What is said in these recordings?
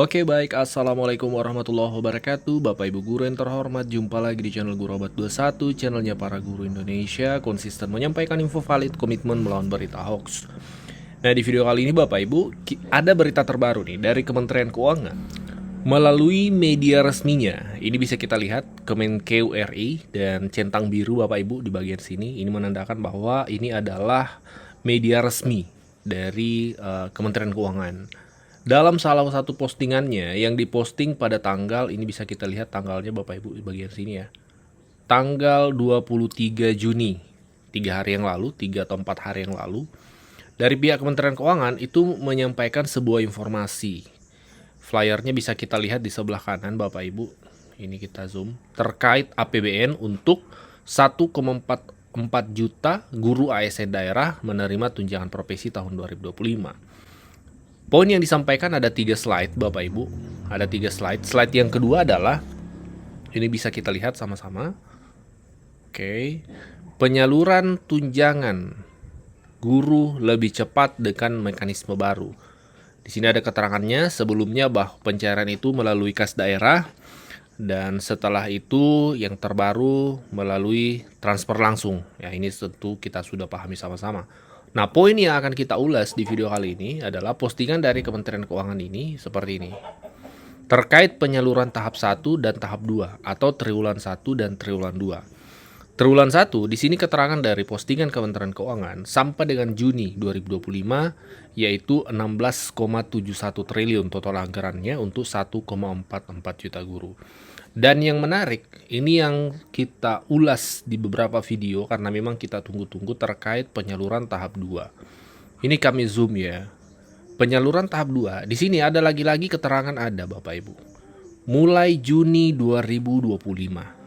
Oke baik, Assalamualaikum warahmatullahi wabarakatuh. Bapak Ibu guru yang terhormat, jumpa lagi di channel Guru Abad 21, channelnya para guru Indonesia, konsisten menyampaikan info valid, komitmen melawan berita hoax. Nah, di video kali ini Bapak Ibu, ada berita terbaru nih dari Kementerian Keuangan. Melalui media resminya, ini bisa kita lihat Kemenkeu RI dan centang biru Bapak Ibu di bagian sini. Ini menandakan bahwa ini adalah media resmi dari Kementerian Keuangan. Dalam salah satu postingannya yang diposting pada tanggal, ini bisa kita lihat tanggalnya Bapak Ibu di bagian sini ya. Tanggal 23 Juni, 3 hari yang lalu, 3 atau 4 hari yang lalu. Dari pihak Kementerian Keuangan itu menyampaikan sebuah informasi. Flyernya bisa kita lihat di sebelah kanan Bapak Ibu. Ini kita zoom. Terkait APBN untuk 1,44 juta guru ASN daerah menerima tunjangan profesi tahun 2025. Poin yang disampaikan ada 3 slide Bapak Ibu. Ada 3 slide. Slide yang kedua adalah, ini bisa kita lihat sama-sama. Oke. Penyaluran tunjangan guru lebih cepat dengan mekanisme baru. Di sini ada keterangannya sebelumnya bahwa pencairan itu melalui kas daerah, dan setelah itu yang terbaru melalui transfer langsung. Ya, ini tentu kita sudah pahami sama-sama. Nah, poin yang akan kita ulas di video kali ini adalah postingan dari Kementerian Keuangan ini seperti ini. Terkait penyaluran tahap 1 dan tahap 2 atau triwulan 1 dan triwulan 2. Triwulan 1 di sini keterangan dari postingan Kementerian Keuangan sampai dengan Juni 2025 yaitu 16,71 triliun total anggarannya untuk 1,44 juta guru. Dan yang menarik, ini yang kita ulas di beberapa video karena memang kita tunggu-tunggu terkait penyaluran tahap 2. Ini kami zoom ya. Penyaluran tahap 2, di sini ada lagi-lagi keterangan ada Bapak Ibu. Mulai Juni 2025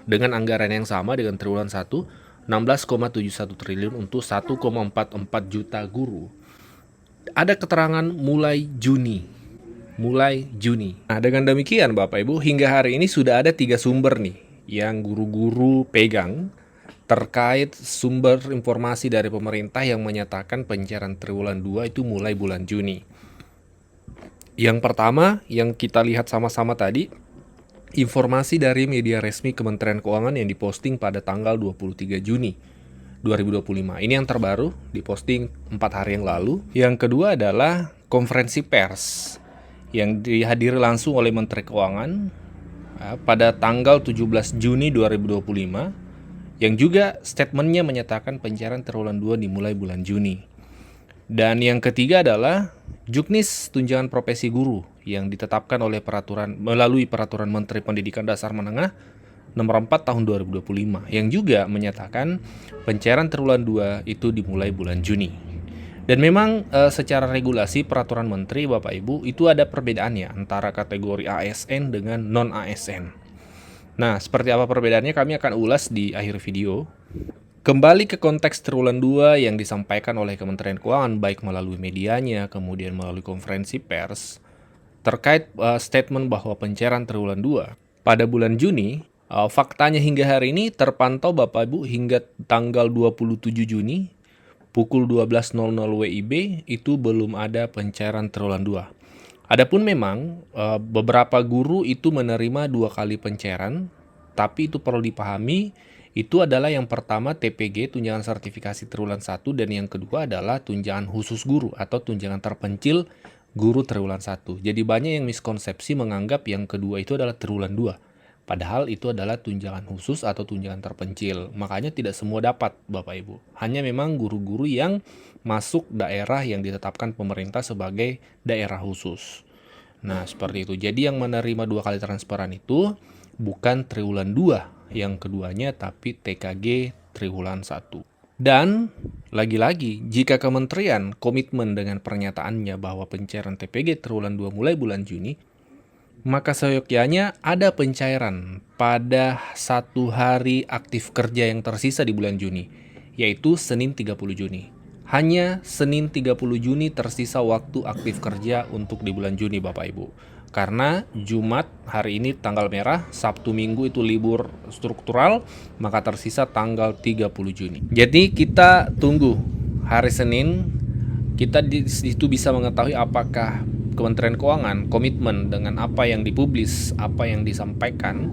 dengan anggaran yang sama dengan triwulan 1, 16,71 triliun untuk 1,44 juta guru. Ada keterangan mulai Juni. Nah, dengan demikian Bapak Ibu, hingga hari ini sudah ada 3 sumber nih yang guru-guru pegang terkait sumber informasi dari pemerintah yang menyatakan pencairan triwulan 2 itu mulai bulan Juni. Yang pertama yang kita lihat sama-sama tadi, informasi dari media resmi Kementerian Keuangan yang diposting pada tanggal 23 Juni 2025. Ini yang terbaru, diposting 4 hari yang lalu. Yang kedua adalah konferensi pers yang dihadiri langsung oleh Menteri Keuangan pada tanggal 17 Juni 2025 yang juga statementnya menyatakan pencairan triwulan 2 dimulai bulan Juni. Dan yang ketiga adalah Juknis tunjangan profesi guru yang ditetapkan oleh melalui peraturan Menteri Pendidikan Dasar Menengah nomor 4 tahun 2025 yang juga menyatakan pencairan triwulan 2 itu dimulai bulan Juni. Dan memang secara regulasi peraturan menteri Bapak Ibu itu ada perbedaannya antara kategori ASN dengan non-ASN. Nah, seperti apa perbedaannya kami akan ulas di akhir video. Kembali ke konteks triwulan 2 yang disampaikan oleh Kementerian Keuangan baik melalui medianya, kemudian melalui konferensi pers terkait statement bahwa pencairan triwulan 2 pada bulan Juni, faktanya hingga hari ini terpantau Bapak Ibu hingga tanggal 27 Juni pukul 12.00 WIB itu belum ada pencairan triwulan 2. Adapun memang beberapa guru itu menerima 2 kali pencairan, tapi itu perlu dipahami, itu adalah yang pertama TPG, tunjangan sertifikasi triwulan 1, dan yang kedua adalah tunjangan khusus guru atau tunjangan terpencil guru triwulan 1. Jadi banyak yang miskonsepsi menganggap yang kedua itu adalah triwulan 2. Padahal itu adalah tunjangan khusus atau tunjangan terpencil. Makanya tidak semua dapat Bapak Ibu. Hanya memang guru-guru yang masuk daerah yang ditetapkan pemerintah sebagai daerah khusus. Nah, seperti itu. Jadi yang menerima 2 kali transferan itu bukan triwulan 2 yang keduanya, tapi TKG triwulan 1. Dan lagi-lagi, jika kementerian komitmen dengan pernyataannya bahwa pencairan TPG triwulan 2 mulai bulan Juni, maka seyogyanya ada pencairan pada 1 hari aktif kerja yang tersisa di bulan Juni, yaitu Senin 30 Juni. Hanya Senin 30 Juni tersisa waktu aktif kerja untuk di bulan Juni Bapak Ibu. Karena Jumat hari ini tanggal merah, Sabtu Minggu itu libur struktural, maka tersisa tanggal 30 Juni. Jadi kita tunggu hari Senin, kita di situ bisa mengetahui apakah Kementerian Keuangan komitmen dengan apa yang dipublis, apa yang disampaikan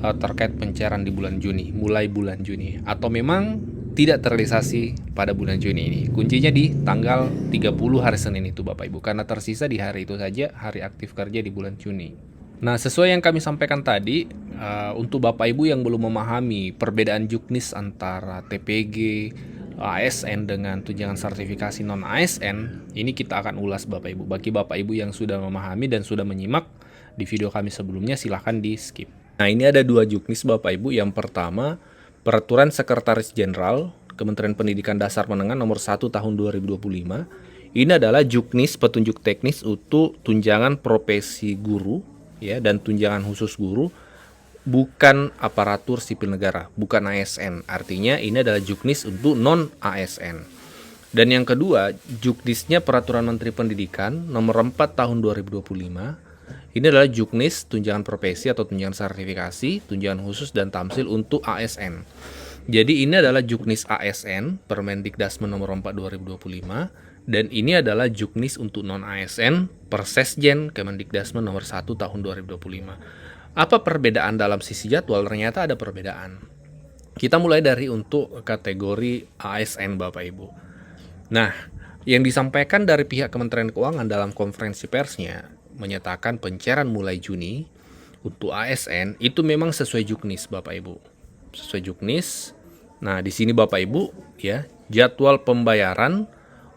terkait pencairan di bulan Juni, mulai bulan Juni, atau memang tidak terrealisasi pada bulan Juni ini. Kuncinya di tanggal 30 hari Senin itu Bapak Ibu, karena tersisa di hari itu saja hari aktif kerja di bulan Juni. Nah, sesuai yang kami sampaikan tadi, untuk Bapak Ibu yang belum memahami perbedaan juknis antara TPG, ASN dengan tunjangan sertifikasi non ASN, ini kita akan ulas Bapak Ibu. Bagi Bapak Ibu yang sudah memahami dan sudah menyimak di video kami sebelumnya, silahkan di skip. Nah, ini ada dua juknis Bapak Ibu. Yang pertama, Peraturan Sekretaris Jenderal Kementerian Pendidikan Dasar Menengah nomor 1 tahun 2025. Ini adalah juknis petunjuk teknis untuk tunjangan profesi guru ya dan tunjangan khusus guru, bukan aparatur sipil negara, bukan ASN. Artinya ini adalah juknis untuk non ASN. Dan yang kedua, juknisnya Peraturan Menteri Pendidikan nomor 4 tahun 2025. Ini adalah juknis tunjangan profesi atau tunjangan sertifikasi, tunjangan khusus dan tamsil untuk ASN. Jadi ini adalah juknis ASN Permendikdasmen nomor 4 2025, dan ini adalah juknis untuk non ASN Persesjen Kemendikdasmen nomor 1 tahun 2025. Apa perbedaan dalam sisi jadwal? Ternyata ada perbedaan. Kita mulai dari untuk kategori ASN Bapak Ibu. Nah, yang disampaikan dari pihak Kementerian Keuangan dalam konferensi persnya menyatakan pencairan mulai Juni untuk ASN itu memang sesuai juknis Bapak Ibu. Sesuai juknis. Nah, di sini Bapak Ibu ya, jadwal pembayaran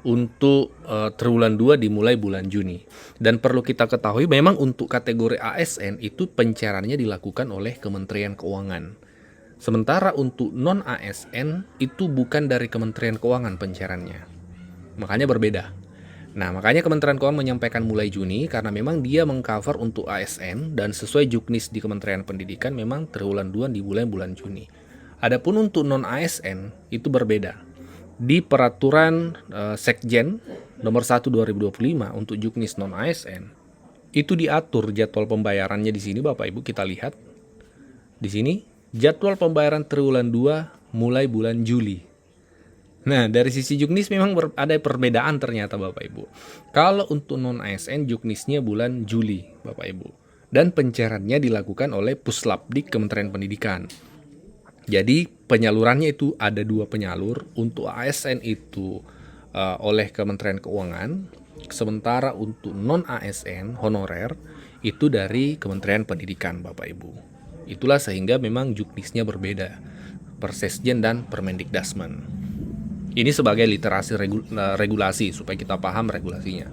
untuk triwulan 2 dimulai bulan Juni. Dan perlu kita ketahui memang untuk kategori ASN itu pencairannya dilakukan oleh Kementerian Keuangan. Sementara untuk non ASN itu bukan dari Kementerian Keuangan pencairannya. Makanya berbeda. Nah, makanya Kementerian Keuangan menyampaikan mulai Juni karena memang dia mengcover untuk ASN dan sesuai juknis di Kementerian Pendidikan memang triwulan 2 dimulai bulan Juni. Adapun untuk non ASN itu berbeda. Di Peraturan Sekjen nomor 1 2025 untuk juknis non ASN itu diatur jadwal pembayarannya di sini Bapak Ibu, kita lihat. Di sini jadwal pembayaran triwulan 2 mulai bulan Juli. Nah, dari sisi juknis memang ada perbedaan ternyata Bapak Ibu. Kalau untuk non ASN juknisnya bulan Juli Bapak Ibu. Dan pencairannya dilakukan oleh Puslapdik Kementerian Pendidikan. Jadi penyalurannya itu ada dua penyalur. Untuk ASN itu oleh Kementerian Keuangan. Sementara untuk non ASN honorer itu dari Kementerian Pendidikan Bapak Ibu. Itulah sehingga memang juknisnya berbeda. Persesjen dan Permendikdasmen. Ini sebagai literasi regulasi supaya kita paham regulasinya.